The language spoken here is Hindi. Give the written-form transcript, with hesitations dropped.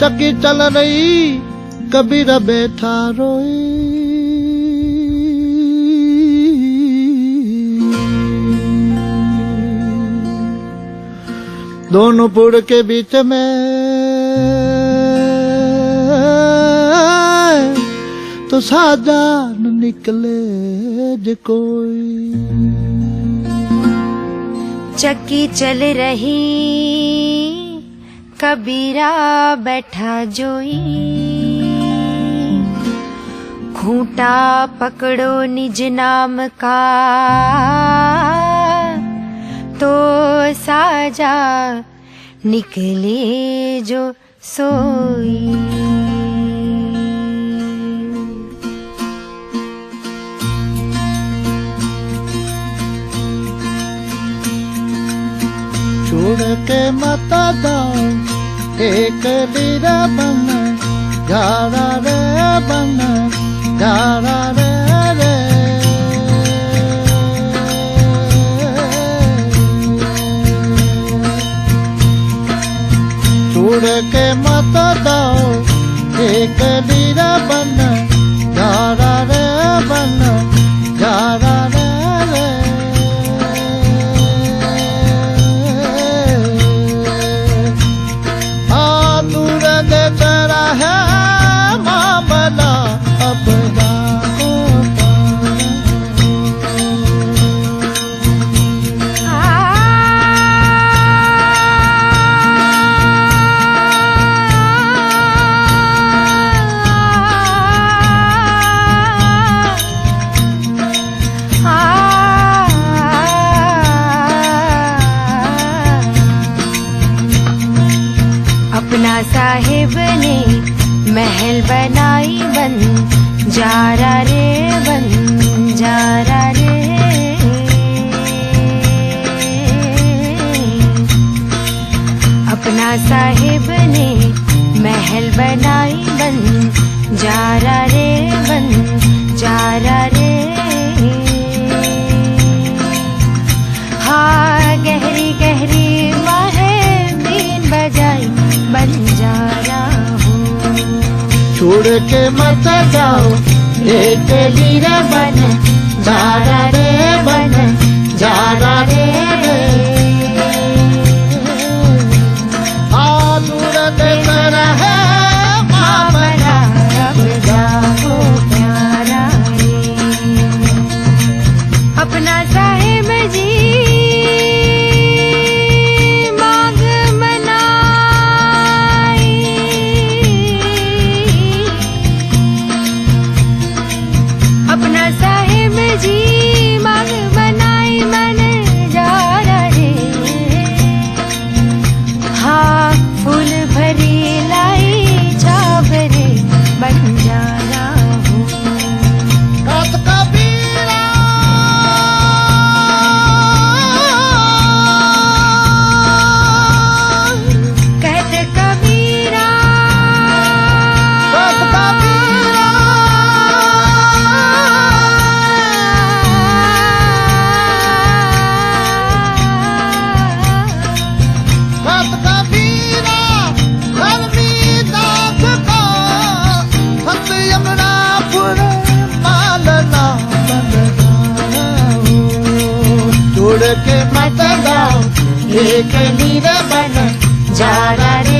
चक्की चल रही कबीरा बैठा रोए। दोनों पुड़ के बीच में तो साजान निकले जे कोई। चक्की चल रही कबीरा बैठा जोई। खूंटा पकड़ो निज नाम का तो साजा निकले जो सोई। छोड़ के मत जाओ एक लीरा बन जारा रे बन जारा रे रे। छोड़ के मत जाओ एक लीरा बन जारा रे बन जारा रे रे। अपना साहिब ने महल बनाई बन जारा रे बन जारा रे। अपना साहिब ने महल बनाई बन जारा रे बन जारा रे। हाँ गहरी गहरी माहे बीन बजाई बन जारा हूँ। छोड़ के मत जाओ एक लीरा बन जारा रे बन जारा रे रे। दूर देता रहे मामला अब जाओ प्यारा रे। अपना साहिब जी अपना साहिब जी मांग बनाई मन जारा रे। हाँ फूल भरी लाई छाबरे बन जारा हूँ। कहत कबीरा छोड़ के मत जाओ एक लीरा बन जारा रे